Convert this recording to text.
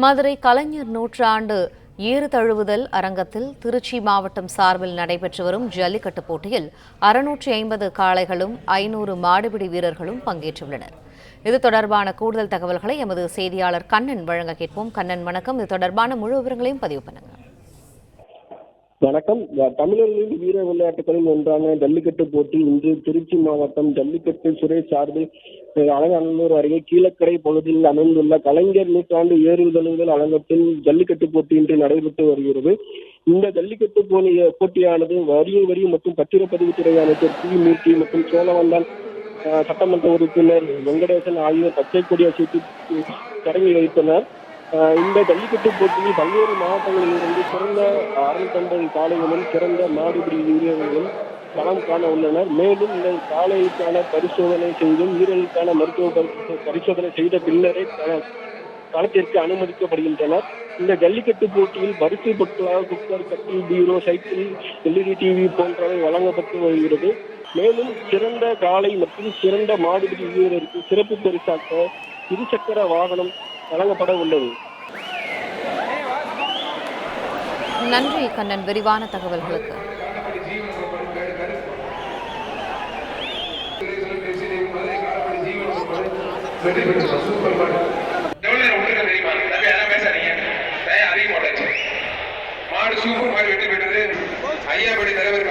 மதுரை கலைஞர் நூற்றாண்டு ஏறு தழுவுதல் அரங்கத்தில் திருச்சி மாவட்டம் சார்பில் நடைபெற்று வரும் ஜல்லிக்கட்டு போட்டியில் 650 காளைகளும் 500 மாடுபிடி வீரர்களும் பங்கேற்றுள்ளனர். இது தொடர்பான கூடுதல் தகவல்களை எமது செய்தியாளர் கண்ணன் வழங்க கேட்போம். கண்ணன், வணக்கம். இது தொடர்பான முழு விவரங்களையும் பதிவு பண்ணுங்க. வணக்கம். தமிழர்களின் வீர விளையாட்டுகளில் ஒன்றான ஜல்லிக்கட்டு போட்டி இன்று திருச்சி மாவட்டம் ஜல்லிக்கட்டு துறை சார்பில் அலங்காநல்லூர் அருகே கீழக்கரை பகுதியில் அமைந்துள்ள கலைஞர் நூற்றாண்டு ஏறுதழுவுதல் அரங்கத்தில் ஜல்லிக்கட்டு போட்டி இன்று நடைபெற்று வருகிறது. இந்த ஜல்லிக்கட்டு போட்டியானது வரி மற்றும் பத்திரப்பதிவுத்துறை அமைச்சர் டி. மூர்த்தி மற்றும் சோழவந்தான் சட்டமன்ற உறுப்பினர் வெங்கடேசன் ஆகியோர் பச்சை கொடி அசைத்து தொடங்கி வைத்தனர். இந்த ஜல்லிக்கட்டு போட்டியில் பல்வேறு மாவட்டங்களிலிருந்து சிறந்த 650 காளைகளும் சிறந்த மாடுபிடி வீரர்களும் களம் காண உள்ளனர். மேலும் இந்த காளைகளுக்கான பரிசோதனை செய்தும் வீரர்களுக்கான மருத்துவ பரிசோதனை செய்த பின்னரே களத்திற்கு அனுமதிக்கப்படுகின்றனர். இந்த ஜல்லிக்கட்டு போட்டியில் பரிசு பொருட்களாக குக்கர், கட்டில், பீரோ, சைக்கிள், LED டிவி போன்றவை வழங்கப்பட்டு வருகிறது. மேலும் சிறந்த காளை மற்றும் சிறந்த மாடுபிடி வீரருக்கு சிறப்பு பரிசாக இருசக்கர வாகனம் வழங்கப்பட உள்ளது. நன்றி கண்ணன், விரிவான தகவல்களுக்கு. மாடு சூப்பர் மாடு வெற்றி பெற்றது. ஐயாபடி தலைவர்